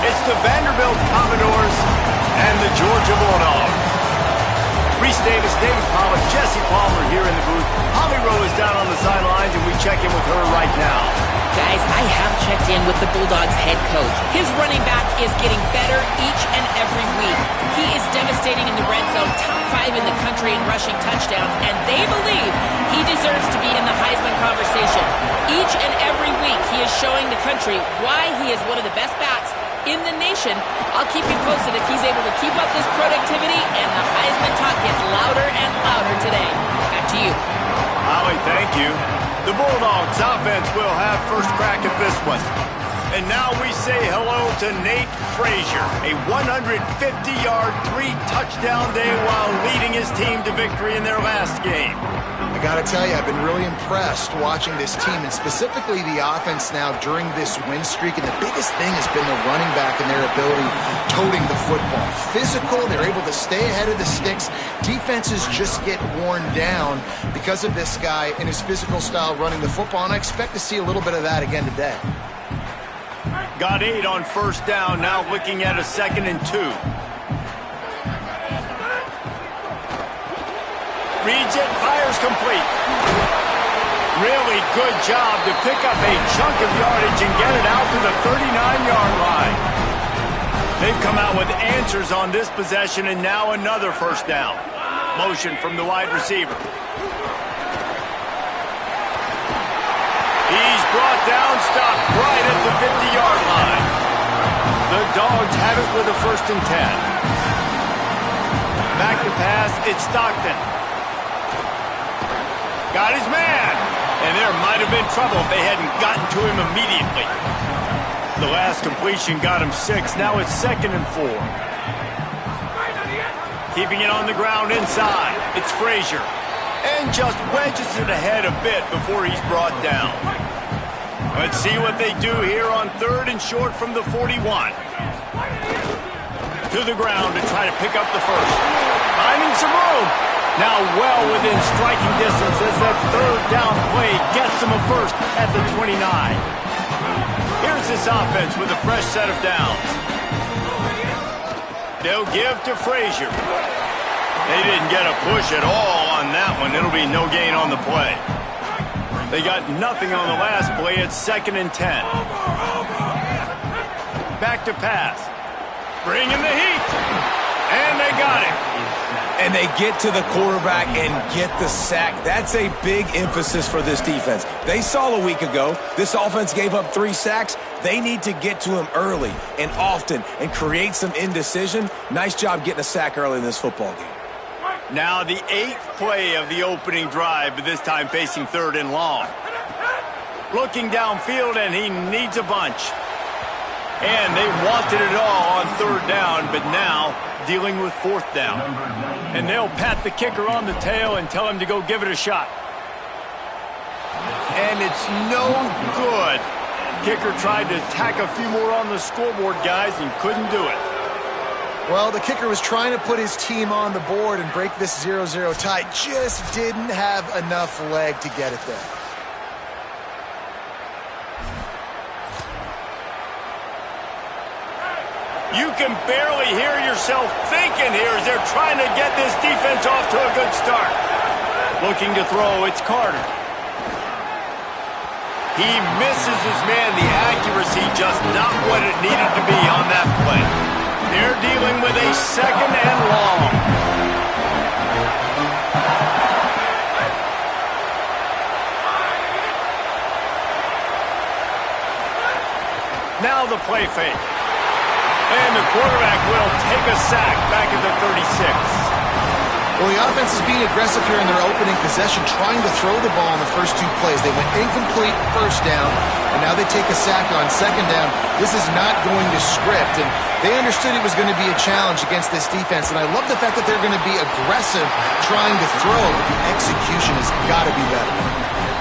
It's the Vanderbilt Commodores and the Georgia Bulldogs. Reese Davis, David Pollack, Jesse Palmer here in the booth. Holly Rowe is down on the sidelines, and we check in with her right now. Guys, I have checked in with the Bulldogs head coach. His running back is getting better each and every week. He is devastating in the red zone, top 5 in the country in rushing touchdowns, and they believe he deserves to be in the Heisman conversation. Each and every week, he is showing the country why he is one of the best backs in the nation. I'll keep you posted if he's able to keep up this productivity, and the Heisman talk gets louder and louder today. Back to you. Holly, thank you. The Bulldogs offense will have first crack at this one. And now we say hello to Nate Frazier, a 150-yard, 3-touchdown day while leading his team to victory in their last game. I got to tell you, I've been really impressed watching this team, and specifically the offense now during this win streak. And the biggest thing has been the running back and their ability toting the football. Physical, they're able to stay ahead of the sticks. Defenses just get worn down because of this guy and his physical style running the football, and I expect to see a little bit of that again today. Got 8 on first down, now looking at a 2nd and 2. Reads it, fires complete. Really good job to pick up a chunk of yardage and get it out to the 39-yard line. They've come out with answers on this possession, and now another first down. Motion from the wide receiver. He's brought down, stopped right at the 50-yard line. The Dogs have it with a 1st and 10. Back to pass, it's Stockton. Got his man. And there might have been trouble if they hadn't gotten to him immediately. The last completion got him 6. Now it's 2nd and 4. Keeping it on the ground inside. It's Frazier. And just wedges it ahead a bit before he's brought down. Let's see what they do here on 3rd and short from the 41. To the ground to try to pick up the first. Finding some room. Now well within striking distance as that 3rd down play gets them a first at the 29. Here's this offense with a fresh set of downs. They'll give to Frazier. They didn't get a push at all on that one. It'll be no gain on the play. They got nothing on the last play. It's 2nd and 10. Back to pass. Bring in the heat. And they got it. And they get to the quarterback and get the sack. That's a big emphasis for this defense. They saw a week ago, this offense gave up 3 sacks. They need to get to him early and often and create some indecision. Nice job getting a sack early in this football game. Now the 8th play of the opening drive, but this time facing 3rd and long. Looking downfield, and he needs a bunch. And they wanted it all on 3rd down, but now dealing with 4th down. And they'll pat the kicker on the tail and tell him to go give it a shot. And it's no good. Kicker tried to tack a few more on the scoreboard, guys, and couldn't do it. Well, the kicker was trying to put his team on the board and break this 0-0 tie. Just didn't have enough leg to get it there. You can barely hear yourself thinking here as they're trying to get this defense off to a good start. Looking to throw, it's Carter. He misses his man. The accuracy just not what it needed to be on that play. They're dealing with a 2nd and long. Now the play fake. And the quarterback will take a sack back at the 36. Well, the offense is being aggressive here in their opening possession, trying to throw the ball in the first 2 plays. They went incomplete 1st down, and now they take a sack on 2nd down. This is not going to script, and they understood it was going to be a challenge against this defense, and I love the fact that they're going to be aggressive trying to throw, but the execution has got to be better.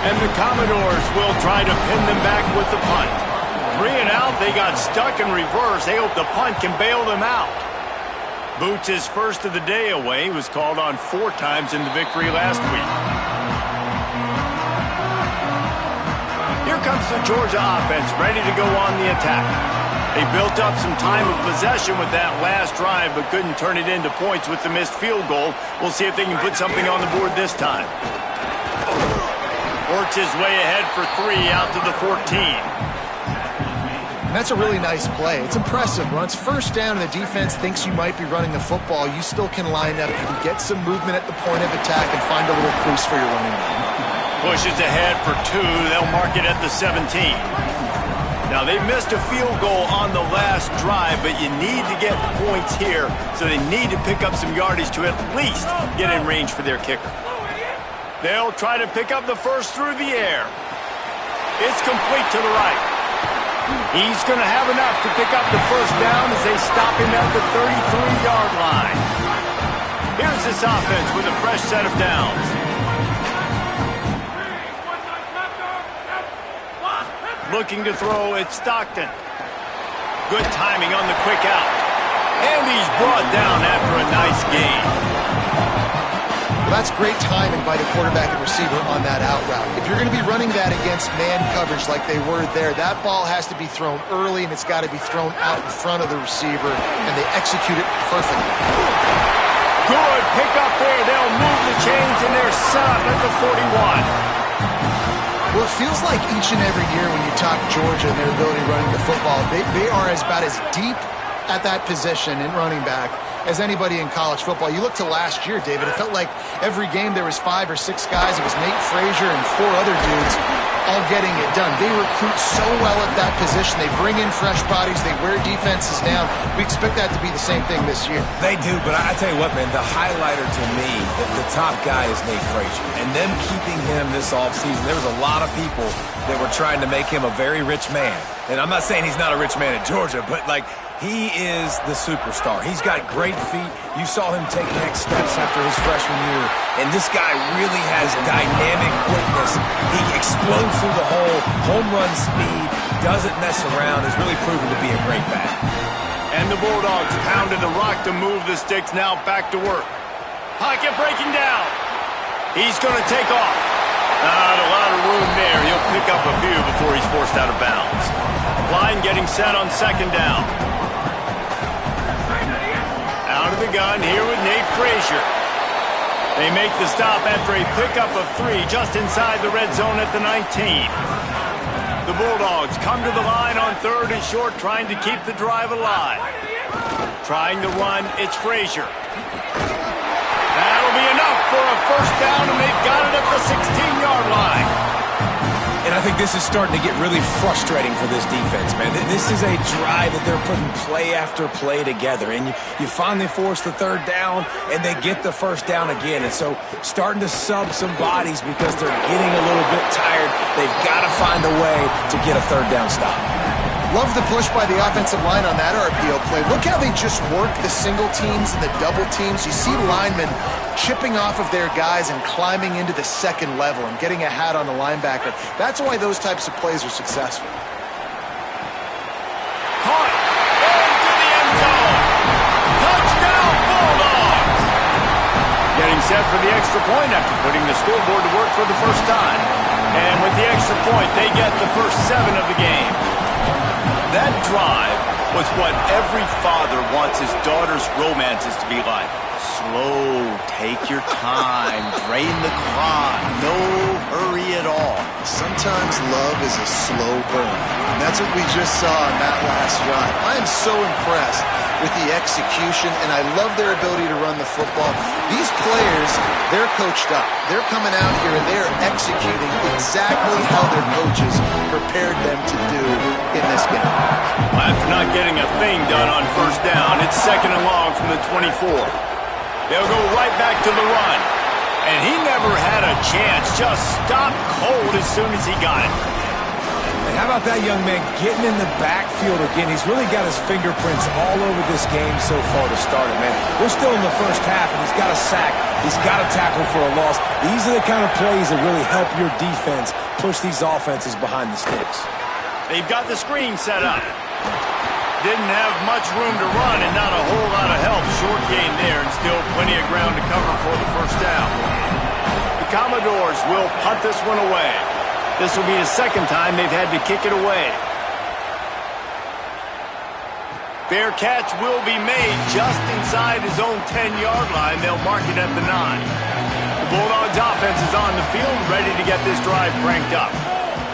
And the Commodores will try to pin them back with the punt. 3 and out, they got stuck in reverse. They hope the punt can bail them out. Boots' first of the day away was called on 4 times in the victory last week. Here comes the Georgia offense, ready to go on the attack. They built up some time of possession with that last drive, but couldn't turn it into points with the missed field goal. We'll see if they can put something on the board this time. Works his way ahead for 3 out to the 14. And that's a really nice play. It's impressive. When it's first down and the defense thinks you might be running the football, you still can line up. You can get some movement at the point of attack and find a little crease for your running back. Pushes ahead for 2. They'll mark it at the 17. Now, they missed a field goal on the last drive, but you need to get points here, so they need to pick up some yardage to at least get in range for their kicker. They'll try to pick up the first through the air. It's complete to the right. He's going to have enough to pick up the first down as they stop him at the 33-yard line. Here's this offense with a fresh set of downs. Looking to throw, it's Stockton. Good timing on the quick out. And he's brought down after a nice gain. Well, that's great timing by the quarterback and receiver on that out route. If you're going to be running that against man coverage like they were there, that ball has to be thrown early, and it's got to be thrown out in front of the receiver, and they execute it perfectly. Good pick up there. They'll move the chains, and they're set up at the 41. Well, it feels like each and every year when you talk Georgia and their ability running the football, they are about as deep at that position in running back as anybody in college football. You look to last year, David, it felt like every game there was 5 or 6 guys. It was Nate Frazier and 4 other dudes all getting it done. They recruit so well at that position. They bring in fresh bodies. They wear defenses down. We expect that to be the same thing this year. They do, but I tell you what, man, the highlighter to me, the top guy is Nate Frazier. And them keeping him this offseason, there was a lot of people that were trying to make him a very rich man. And I'm not saying he's not a rich man at Georgia, but, like, he is the superstar. He's got great feet. You saw him take next steps after his freshman year. And this guy really has dynamic quickness. He explodes through the hole, home run speed, doesn't mess around, has really proven to be a great back. And the Bulldogs pounded the rock to move the sticks, now back to work. Pocket breaking down. He's going to take off. Not a lot of room there. He'll pick up a few before he's forced out of bounds. Line getting set on second down. Out of the gun here with Nate Frazier. They make the stop after a pickup of 3 just inside the red zone at the 19. The Bulldogs come to the line on 3rd and short, trying to keep the drive alive. Trying to run, it's Frazier. That'll be enough for a first down, and they've got it at the 16-yard line. And I think this is starting to get really frustrating for this defense, man. This is a drive that they're putting play after play together. And you finally force the 3rd down, and they get the first down again. And so starting to sub some bodies because they're getting a little bit tired. They've got to find a way to get a 3rd down stop. Love the push by the offensive line on that RPO play. Look how they just work the single teams and the double teams. You see linemen chipping off of their guys and climbing into the second level and getting a hat on the linebacker. That's why those types of plays are successful. Caught into the end zone. Touchdown, Bulldogs! Getting set for the extra point after putting the scoreboard to work for the first time. And with the extra point, they get the first 7 of the game. That drive was what every father wants his daughter's romances to be like. Slow, take your time, drain the clock, no hurry at all. Sometimes love is a slow burn. And that's what we just saw on that last drive. I am so impressed with the execution, and I love their ability to run the football. These players, they're coached up. They're coming out here and they're executing exactly how their coaches prepared them to do in this game. After not getting a thing done on first down, it's 2nd and long from the 24. They'll go right back to the run. And he never had a chance, just stopped cold as soon as he got it. And how about that young man getting in the backfield again? He's really got his fingerprints all over this game so far to start it, man. We're still in the first half, and he's got a sack. He's got a tackle for a loss. These are the kind of plays that really help your defense push these offenses behind the sticks. They've got the screen set up. Didn't have much room to run and not a whole lot of help. Short gain there and still plenty of ground to cover for the first down. The Commodores will punt this one away. This will be the 2nd time they've had to kick it away. Fair catch will be made just inside his own 10-yard line. They'll mark it at the 9. The Bulldogs offense is on the field, ready to get this drive cranked up.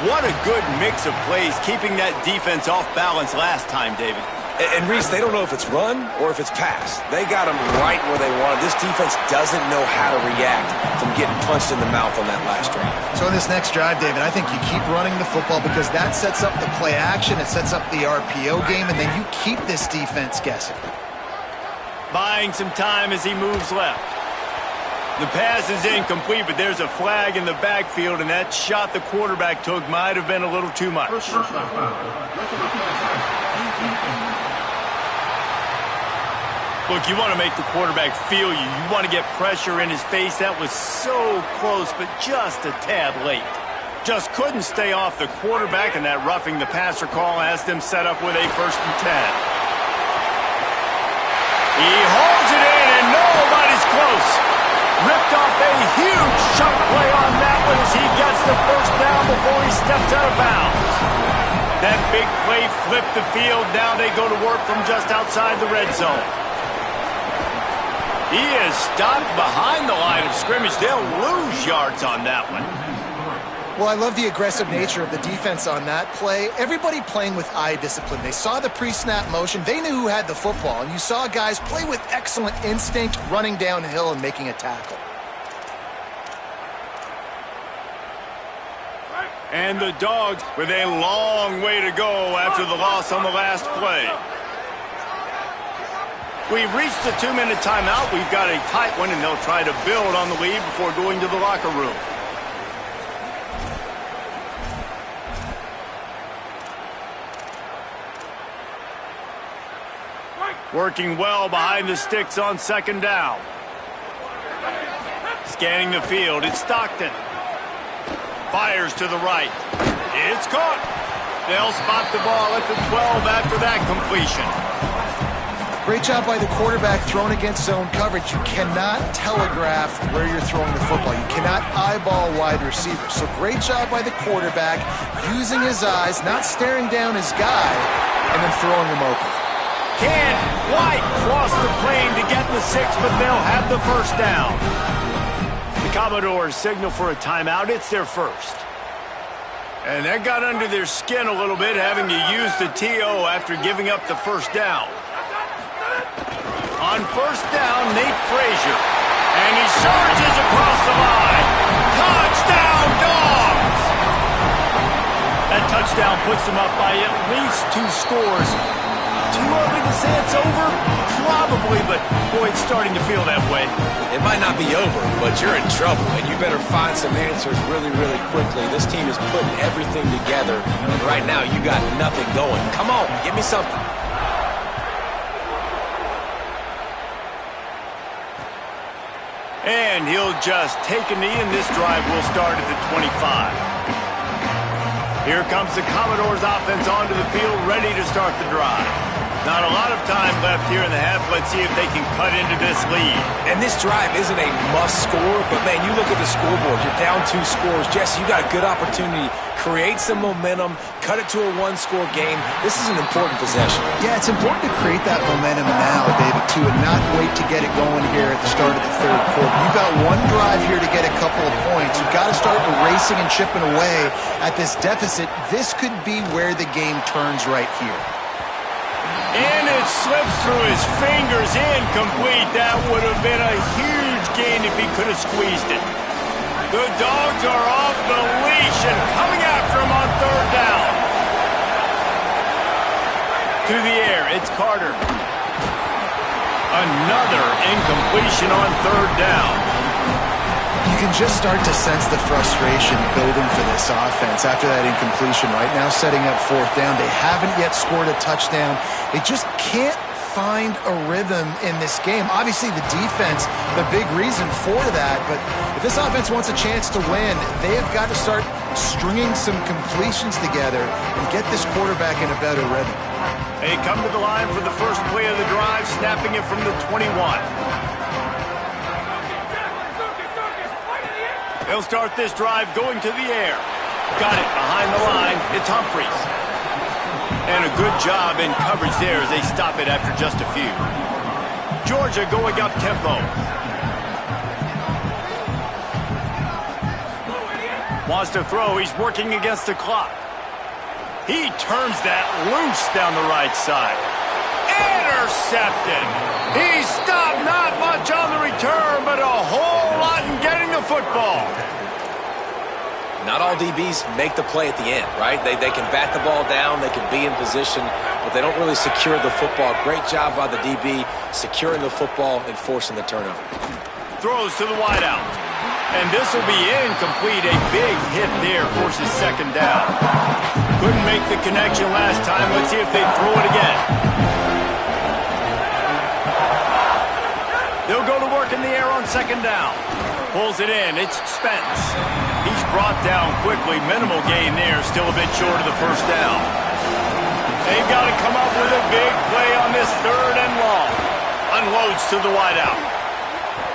What a good mix of plays, keeping that defense off balance last time, David. And Reese, they don't know if it's run or if it's pass. They got them right where they want it. This defense doesn't know how to react from getting punched in the mouth on that last drive. So in this next drive, David, I think you keep running the football because that sets up the play action, it sets up the RPO game, and then you keep this defense guessing. Buying some time as he moves left. The pass is incomplete, but there's a flag in the backfield, and that shot the quarterback took might have been a little too much. Look, you want to make the quarterback feel you. You want to get pressure in his face. That was so close, but just a tad late. Just couldn't stay off the quarterback, and that roughing the passer call has them set up with a 1st and 10. He holds it in, and nobody's close. Ripped off a huge chunk play on that one as he gets the 1st down before he steps out of bounds. That big play flipped the field. Now they go to work from just outside the red zone. He is stopped behind the line of scrimmage. They'll lose yards on that one. Well, I love the aggressive nature of the defense on that play. Everybody playing with eye discipline. They saw the pre-snap motion. They knew who had the football. And you saw guys play with excellent instinct, running downhill and making a tackle. And the Dogs with a long way to go after the loss on the last play. We've reached the 2-minute timeout. We've got a tight one, and they'll try to build on the lead before going to the locker room. Working well behind the sticks on 2nd down. Scanning the field, it's Stockton. Fires to the right. It's caught. They'll spot the ball at the 12 after that completion. Great job by the quarterback thrown against zone coverage. You cannot telegraph where you're throwing the football. You cannot eyeball wide receivers. So great job by the quarterback using his eyes, not staring down his guy, and then throwing him open. Can't quite cross the plane to get the 6, but they'll have the 1st down. The Commodores signal for a timeout. It's their 1st. And that got under their skin a little bit, having to use the TO after giving up the 1st down. On 1st down, Nate Frazier. And he surges across the line. Touchdown, Dogs! That touchdown puts them up by at least 2 scores. Too early to say it's over? Probably, but boy, it's starting to feel that way. It might not be over, but you're in trouble, and you better find some answers really, really quickly. This team is putting everything together, and right now you got nothing going. Come on, give me something. And he'll just take a knee, and this drive will start at the 25. Here comes the Commodores offense onto the field, ready to start the drive. Not a lot of time left here in the half. Let's see if they can cut into this lead. And this drive isn't a must score, but man, you look at the scoreboard. You're down 2 scores. Jesse, you got a good opportunity. Create some momentum. Cut it to a 1-score game. This is an important possession. Yeah, it's important to create that momentum now, David, too, and not wait to get it going here at the start of the 3rd quarter. You've got 1 drive here to get a couple of points. You've got to start erasing and chipping away at this deficit. This could be where the game turns right here. And it slips through his fingers, incomplete. That would have been a huge gain if he could have squeezed it. The Dogs are off the leash and coming after him on 3rd down. To the air, it's Carter. Another incompletion on 3rd down. You can just start to sense the frustration building for this offense after that incompletion. Right now, setting up 4th down. They haven't yet scored a touchdown. They just can't find a rhythm in this game. Obviously, the defense, the big reason for that. But if this offense wants a chance to win, they have got to start stringing some completions together and get this quarterback in a better rhythm. They come to the line for the first play of the drive, snapping it from the 21. They'll start this drive going to the air. Got it behind the line. It's Humphries. And a good job in coverage there as they stop it after just a few. Georgia going up tempo. Wants to throw. He's working against the clock. He turns that loose down the right side. Intercepted. He stopped, not much on the return, but a whole lot in getting the football. Not all DBs make the play at the end, right? They can bat the ball down, they can be in position, but they don't really secure the football. Great job by the DB securing the football and forcing the turnover. Throws to the wideout. And this will be incomplete. A big hit there forces second down. Couldn't make the connection last time. Let's see if they throw it again. They'll go to work in the air on second down. Pulls it in. It's Spence. He's brought down quickly. Minimal gain there. Still a bit short of the first down. They've got to come up with a big play on this third and long. Unloads to the wideout.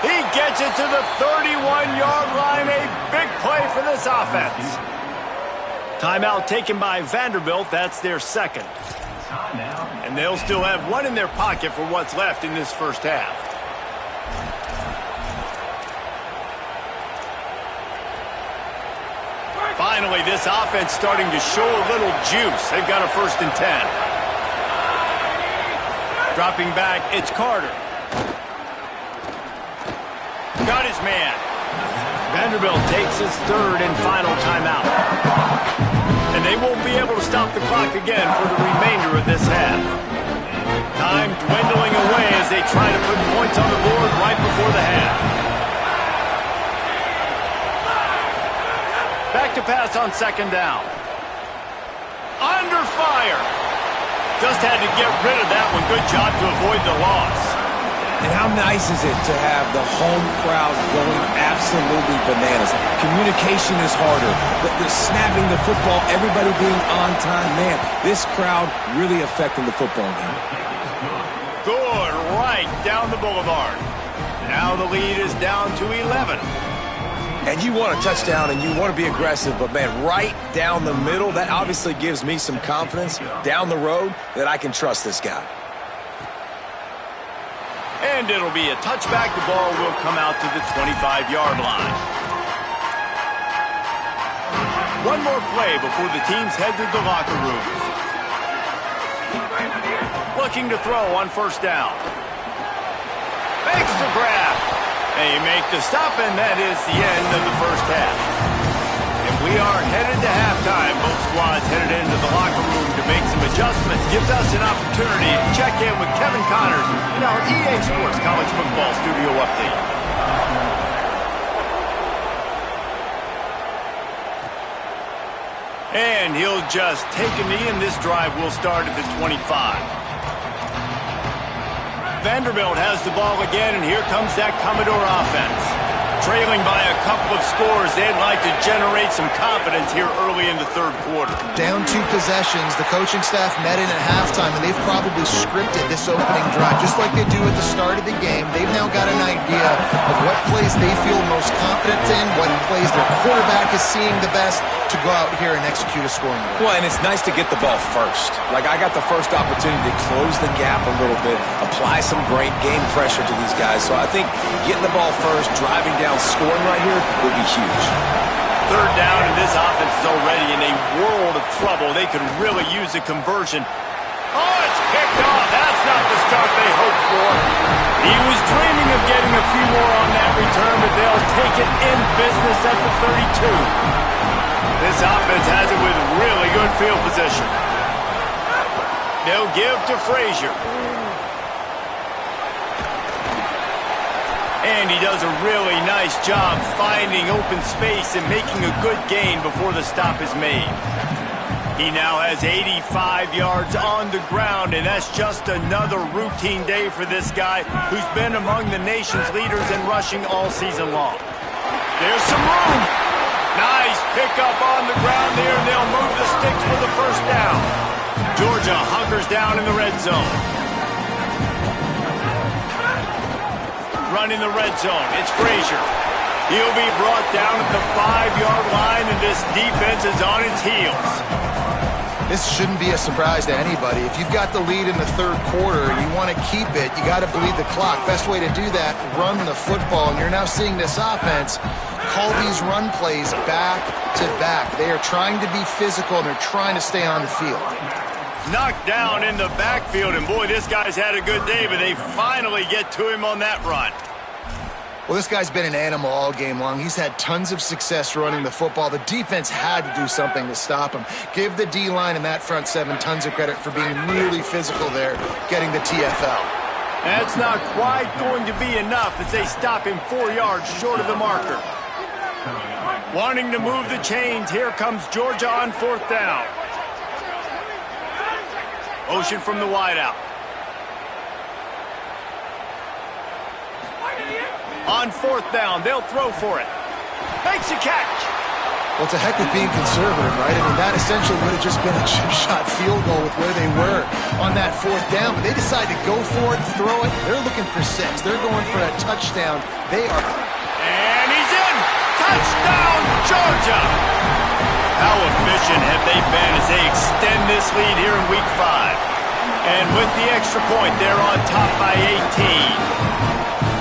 He gets it to the 31-yard line. A big play for this offense. Timeout taken by Vanderbilt. That's their second. And they'll still have one in their pocket for what's left in this first half. Finally, this offense starting to show a little juice. They've got a 1st and 10. Dropping back, it's Carter. Got his man. Vanderbilt takes his third and final timeout. And they won't be able to stop the clock again for the remainder of this half. Time dwindling away as they try to put points on the board right before the half. Back to pass on second down. Under fire. Just had to get rid of that one. Good job to avoid the loss. And how nice is it to have the home crowd going absolutely bananas? Communication is harder. The snapping the football, everybody being on time. Man, this crowd really affecting the football game. Good, right down the boulevard. Now the lead is down to 11. And you want a touchdown and you want to be aggressive, but man, right down the middle, that obviously gives me some confidence down the road that I can trust this guy. And it'll be a touchback. The ball will come out to the 25-yard line. One more play before the teams head to the locker rooms. Looking to throw on first down. Makes the grab. They make the stop, and that is the end of the first half. And we are headed to halftime. Both squads headed into the locker room to make some adjustments. Gives us an opportunity to check in with Kevin Connors in our EA Sports College Football Studio Update. And he'll just take a knee, and this drive will start at the 25. Vanderbilt has the ball again, and here comes that Commodore offense. Trailing by a couple of scores, they'd like to generate some confidence here early in the third quarter. Down 2 possessions, the coaching staff met in at halftime, and they've probably scripted this opening drive, just like they do at the start of the game. They've now got an idea of what plays they feel most confident in, what plays their quarterback is seeing the best to go out here and execute a scoring goal. Well, and it's nice to get the ball first. Like, I got the first opportunity to close the gap a little bit, apply some great game pressure to these guys. So I think getting the ball first, driving down, scoring right here would be huge. Third down, and this offense is already in a world of trouble. They could really use a conversion. Oh, it's picked off. That's not the start they hoped for. He was dreaming of getting a few more on that return, but they'll take it in business at the 32. This offense has it with really good field position. They'll give to Frazier. And he does a really nice job finding open space and making a good gain before the stop is made. He now has 85 yards on the ground, and that's just another routine day for this guy who's been among the nation's leaders in rushing all season long. There's some room. Nice pickup on the ground there, and they'll move the sticks for the first down. Georgia hunkers down in the red zone. Running the red zone, it's Frazier. He'll be brought down at the 5-yard line, and this defense is on its heels. This shouldn't be a surprise to anybody. If you've got the lead in the third quarter and you want to keep it, you got to bleed the clock. Best way to do that, run the football. And you're now seeing this offense call these run plays back to back. They are trying to be physical, and they're trying to stay on the field. Knocked down in the backfield, and boy, this guy's had a good day, but they finally get to him on that run. Well, this guy's been an animal all game long. He's had tons of success running the football. The defense had to do something to stop him. Give the D-line and that front seven tons of credit for being really physical there, getting the TFL. That's not quite going to be enough as they stop him 4 yards short of the marker. Wanting to move the chains, here comes Georgia on fourth down. Motion from the wideout. On fourth down, they'll throw for it. Makes a catch. Well, it's a heck of being conservative, right? I mean, that essentially would have just been a chip shot field goal with where they were on that fourth down. But they decide to go for it, throw it. They're looking for 6. They're going for a touchdown. They are... And he's in! Touchdown, Georgia! How efficient have they been as they extend this lead here in Week 5? And with the extra point, they're on top by 18.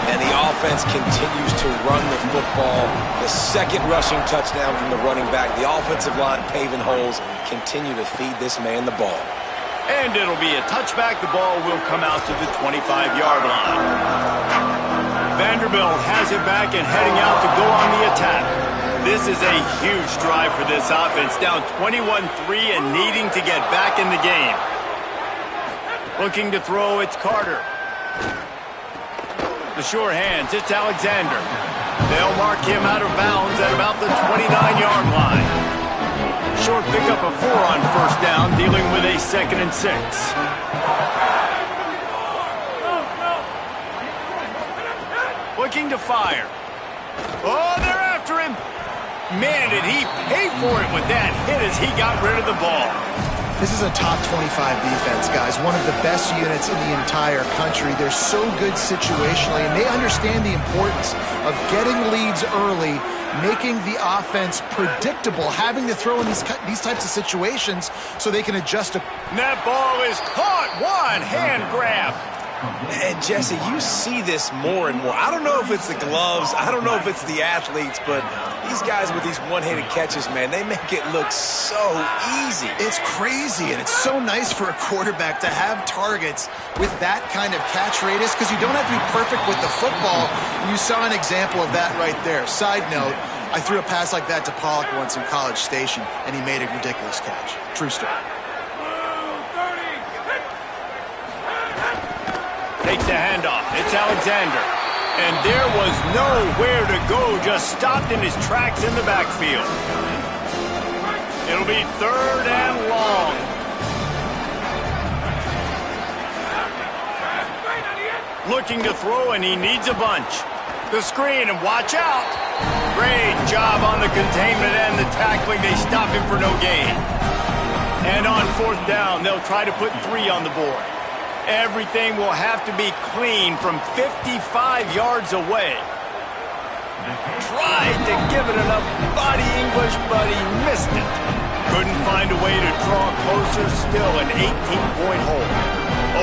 And the offense continues to run the football. The second rushing touchdown from the running back. The offensive line paving holes. Continue to feed this man the ball. And it'll be a touchback. The ball will come out to the 25-yard line. Vanderbilt has it back and heading out to go on the attack. This is a huge drive for this offense. Down 21-3 and needing to get back in the game. Looking to throw, it's Carter. The sure hands, it's Alexander. They'll mark him out of bounds at about the 29-yard line. Short pickup of 4 on first down, dealing with a 2nd and 6. Looking to fire. Oh, they're after him. Man, did he pay for it with that hit as he got rid of the ball. This is a top 25 defense, guys. One of the best units in the entire country. They're so good situationally, and they understand the importance of getting leads early, making the offense predictable, having to throw in these types of situations so they can adjust to... And that ball is caught. One hand grab. And Jesse, you see this more and more. I don't know if it's the gloves, I don't know if it's the athletes, but these guys with these one-handed catches, man, they make it look so easy. It's crazy, and it's so nice for a quarterback to have targets with that kind of catch radius because you don't have to be perfect with the football. You saw an example of that right there. Side note, I threw a pass like that to Pollock once in College Station, and he made a ridiculous catch. True story. Takes the handoff. It's Alexander. And there was nowhere to go, just stopped in his tracks in the backfield. It'll be 3rd and long. Looking to throw, and he needs a bunch. The screen, and watch out. Great job on the containment and the tackling. They stop him for no gain. And on 4th down, they'll try to put 3 on the board. Everything will have to be clean from 55 yards away. Tried to give it enough body English, but he missed it. Couldn't find a way to draw closer. Still an 18-point hole.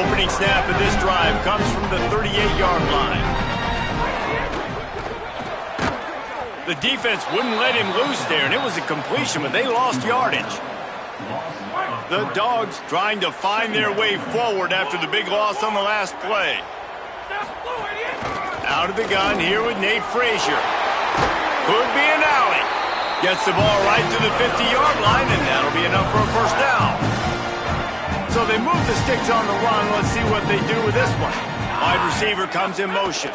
Opening snap of this drive comes from the 38-yard line. The defense wouldn't let him loose there, and it was a completion, but they lost yardage. The Dogs trying to find their way forward after the big loss on the last play. Out of the gun here with Nate Frazier. Could be an alley. Gets the ball right to the 50-yard line, and that'll be enough for a first down. So they move the sticks on the run. Let's see what they do with this one. Wide receiver comes in motion.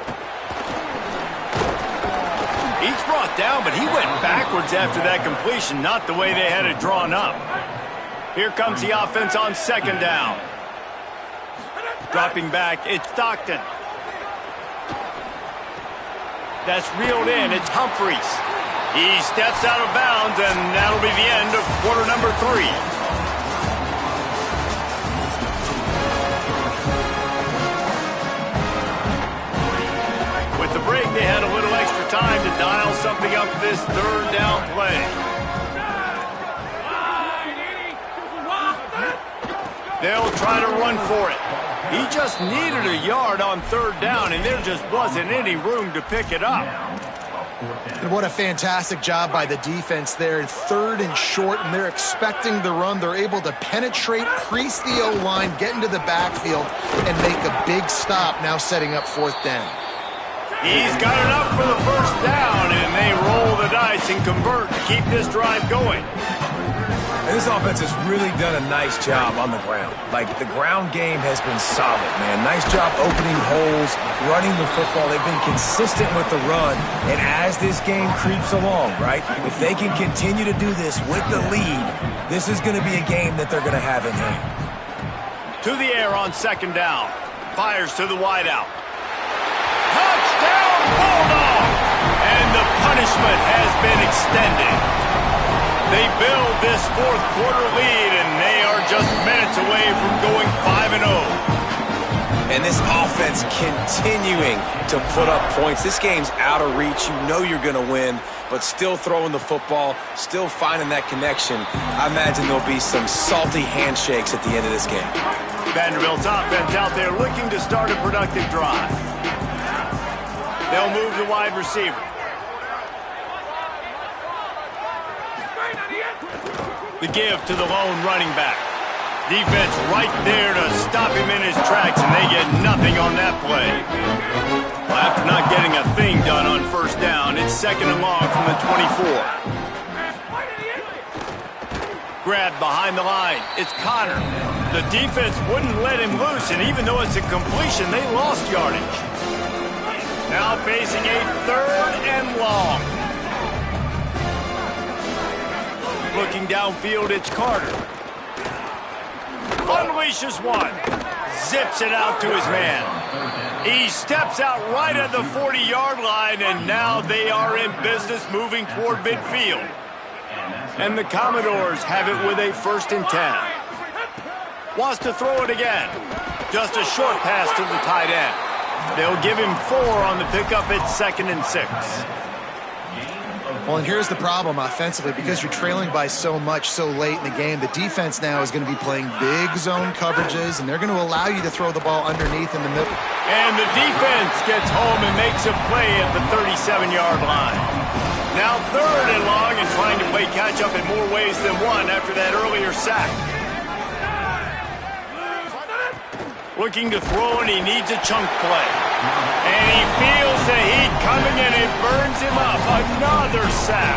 He's brought down, but he went backwards after that completion, not the way they had it drawn up. Here comes the offense on 2nd down. Dropping back, it's Stockton. That's reeled in, it's Humphreys. He steps out of bounds, and that'll be the end of quarter number 3. With the break, they had a little extra time to dial something up for this 3rd down play. They'll try to run for it. He just needed a yard on third down, and there just wasn't any room to pick it up. And what a fantastic job by the defense there. Third and short, and they're expecting the run. They're able to penetrate, crease the O-line, get into the backfield, and make a big stop, now setting up fourth down. He's got enough for the first down, and they roll the dice and convert to keep this drive going. And this offense has really done a nice job on the ground. Like, the ground game has been solid, man. Nice job opening holes, running the football. They've been consistent with the run. And as this game creeps along, right, if they can continue to do this with the lead, this is going to be a game that they're going to have in hand. To the air on second down. Fires to the wideout. Touchdown, Bulldog! And the punishment has been extended. They build this fourth quarter lead, and they are just minutes away from going 5-0. And this offense continuing to put up points. This game's out of reach. You know you're going to win, but still throwing the football, still finding that connection. I imagine there'll be some salty handshakes at the end of this game. Vanderbilt's offense out there looking to start a productive drive. They'll move the wide receiver. The give to the lone running back. Defense right there to stop him in his tracks, and they get nothing on that play. Well, after not getting a thing done on first down, it's second and long from the 24. Grabbed behind the line. It's Connor. The defense wouldn't let him loose, and even though it's a completion, they lost yardage. Now facing a third and long. Looking downfield, it's Carter. Unleashes one. Zips it out to his man. He steps out right at the 40-yard line, and now they are in business moving toward midfield. And the Commodores have it with a 1st and 10. Wants to throw it again. Just a short pass to the tight end. They'll give him 4 on the pickup at 2nd and 6. Well, and here's the problem offensively. Because you're trailing by so much so late in the game, the defense now is going to be playing big zone coverages, and they're going to allow you to throw the ball underneath in the middle. And the defense gets home and makes a play at the 37-yard line. Now 3rd and long, and trying to play catch-up in more ways than one after that earlier sack. Looking to throw, and he needs a chunk play. And he feels the heat coming, and it burns him up. Another sack.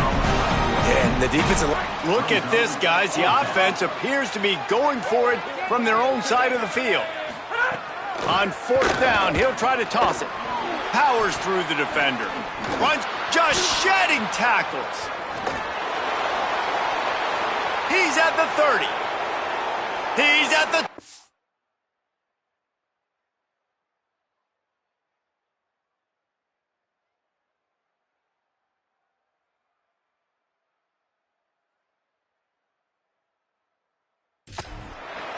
And the defensive... Look at this, guys. The offense appears to be going for it from their own side of the field. On 4th down, he'll try to toss it. Powers through the defender. Runs, just shedding tackles. He's at the 30. He's at the...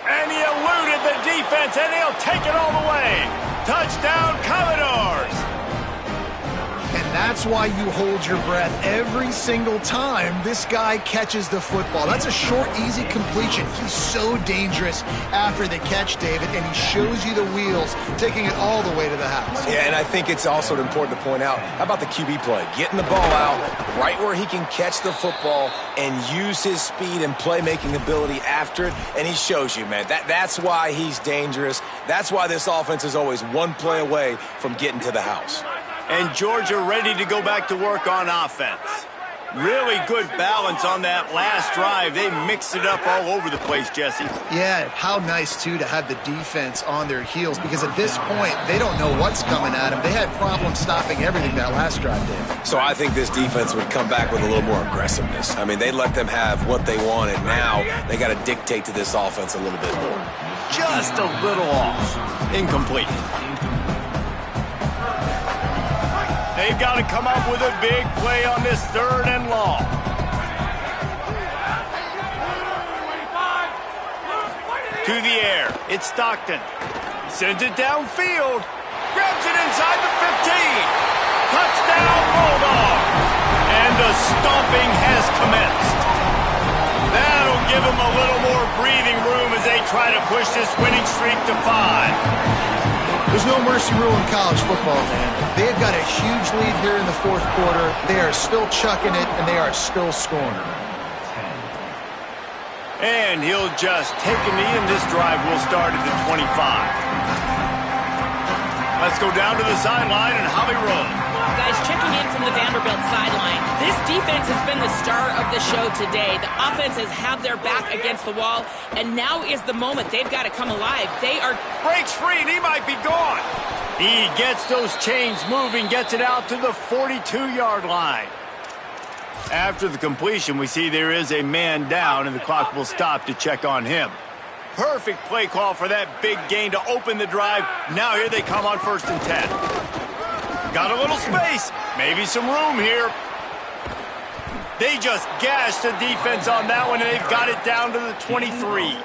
And he eluded the defense, and he'll take it all the way. Touchdown, Commodores! And that's why you hold your breath every single time this guy catches the football. That's a short, easy completion. He's so dangerous after the catch, David, and he shows you the wheels, taking it all the way to the house. Yeah, and I think it's also important to point out, how about the QB play? Getting the ball out right where he can catch the football and use his speed and playmaking ability after it, and he shows you, man. That's why he's dangerous. That's why this offense is always one play away from getting to the house. And Georgia ready to go back to work on offense. Really good balance on that last drive. They mixed it up all over the place, Jesse. Yeah, how nice, too, to have the defense on their heels, because at this point, they don't know what's coming at them. They had problems stopping everything that last drive did. So I think this defense would come back with a little more aggressiveness. I mean, they let them have what they wanted. Now they got to dictate to this offense a little bit more. Just a little off. Incomplete. They've got to come up with a big play on this 3rd and long. To the air, it's Stockton. Sends it downfield. Grabs it inside the 15. Touchdown, Bulldogs. And the stomping has commenced. That'll give them a little more breathing room as they try to push this winning streak to 5. There's no mercy rule in college football, man. They've got a huge lead here in the fourth quarter. They are still chucking it, and they are still scoring. And he'll just take a knee, and this drive will start at the 25. Let's go down to the sideline and Howie Rowe. Guys, checking in from the Vanderbilt sideline. This defense has been the star of the show today. The offense has had their back against the wall, and now is the moment. They've got to come alive. They are... Breaks free, and he might be gone. He gets those chains moving, gets it out to the 42-yard line. After the completion, we see there is a man down, and the clock will stop to check on him. Perfect play call for that big gain to open the drive. Now here they come on 1st and 10. Got a little space, maybe some room here. They just gashed the defense on that one, and they've got it down to the 23.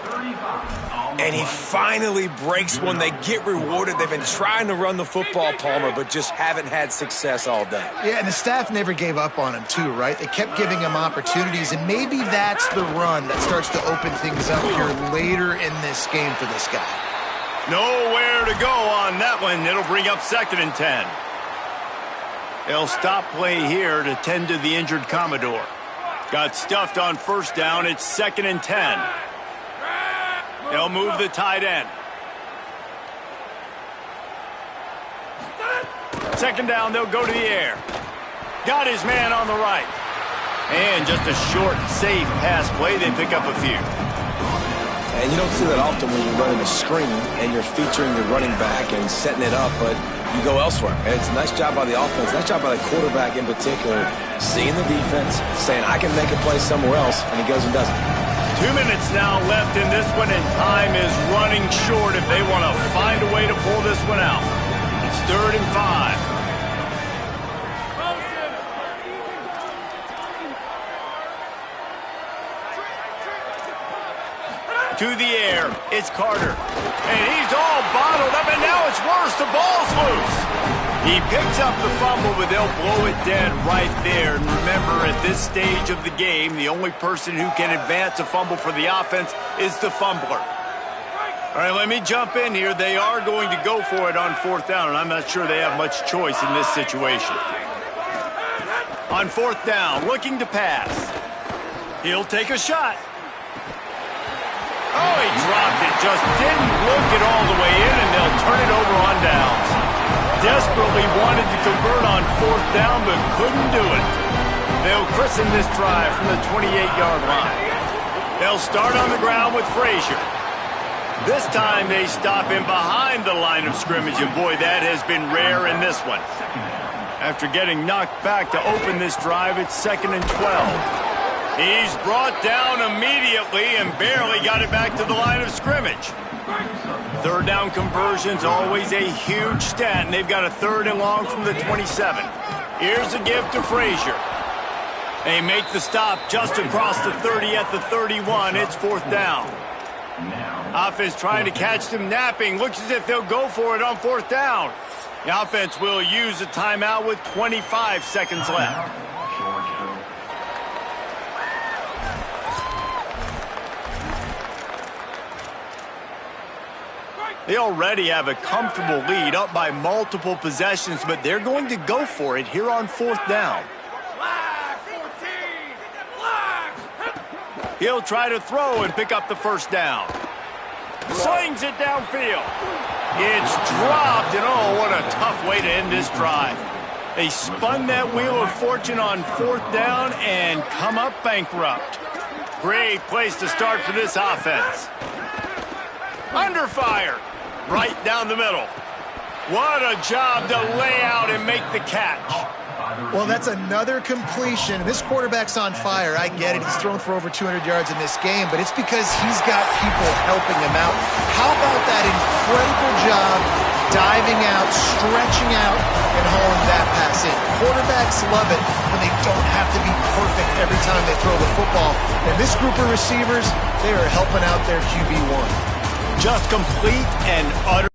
And he finally breaks one. They get rewarded. They've been trying to run the football, Palmer, but just haven't had success all day. Yeah, and the staff never gave up on him, too, right? They kept giving him opportunities, and maybe that's the run that starts to open things up here later in this game for this guy. Nowhere to go on that one. It'll bring up 2nd and 10. They'll stop play here to tend to the injured Commodore. Got stuffed on 1st down. It's 2nd and 10. They'll move the tight end. 2nd down, they'll go to the air. Got his man on the right. And just a short, safe pass play. They pick up a few. And you don't see that often when you're running a screen and you're featuring the running back and setting it up, but you go elsewhere. And it's a nice job by the offense, nice job by the quarterback in particular, seeing the defense, saying, I can make a play somewhere else, and he goes and does it. 2 minutes now left in this one, and time is running short if they want to find a way to pull this one out. It's 3rd and 5. To the air, it's Carter. And he's all bottled up, and now it's worse. The ball's loose. He picks up the fumble, but they'll blow it dead right there. And remember, at this stage of the game, the only person who can advance a fumble for the offense is the fumbler. All right, let me jump in here. They are going to go for it on 4th down, and I'm not sure they have much choice in this situation. On 4th down, looking to pass. He'll take a shot. Oh, he dropped it. Just didn't look it all the way in, and they'll turn it over on downs. Desperately wanted to convert on 4th down, but couldn't do it. They'll christen this drive from the 28-yard line. They'll start on the ground with Frazier. This time they stop him behind the line of scrimmage, and boy, that has been rare in this one. After getting knocked back to open this drive, it's 2nd and 12. He's brought down immediately and barely got it back to the line of scrimmage. 3rd down conversion's always a huge stat, and they've got a 3rd and long from the 27. Here's a give to Frazier. They make the stop just across the 30 at the 31. It's 4th down. Offense trying to catch them napping. Looks as if they'll go for it on 4th down. The offense will use a timeout with 25 seconds left. They already have a comfortable lead, up by multiple possessions, but they're going to go for it here on 4th down. He'll try to throw and pick up the 1st down. Slings it downfield. It's dropped, and oh, what a tough way to end this drive. They spun that wheel of fortune on 4th down and come up bankrupt. Great place to start for this offense. Under fire. Right down the middle. What a job to lay out and make the catch. Well, that's another completion. This quarterback's on fire. I get it. He's thrown for over 200 yards in this game, but it's because he's got people helping him out. How about that incredible job diving out, stretching out, and hauling that pass in? Quarterbacks love it when they don't have to be perfect every time they throw the football. And this group of receivers, they are helping out their QB1. Just complete and utter.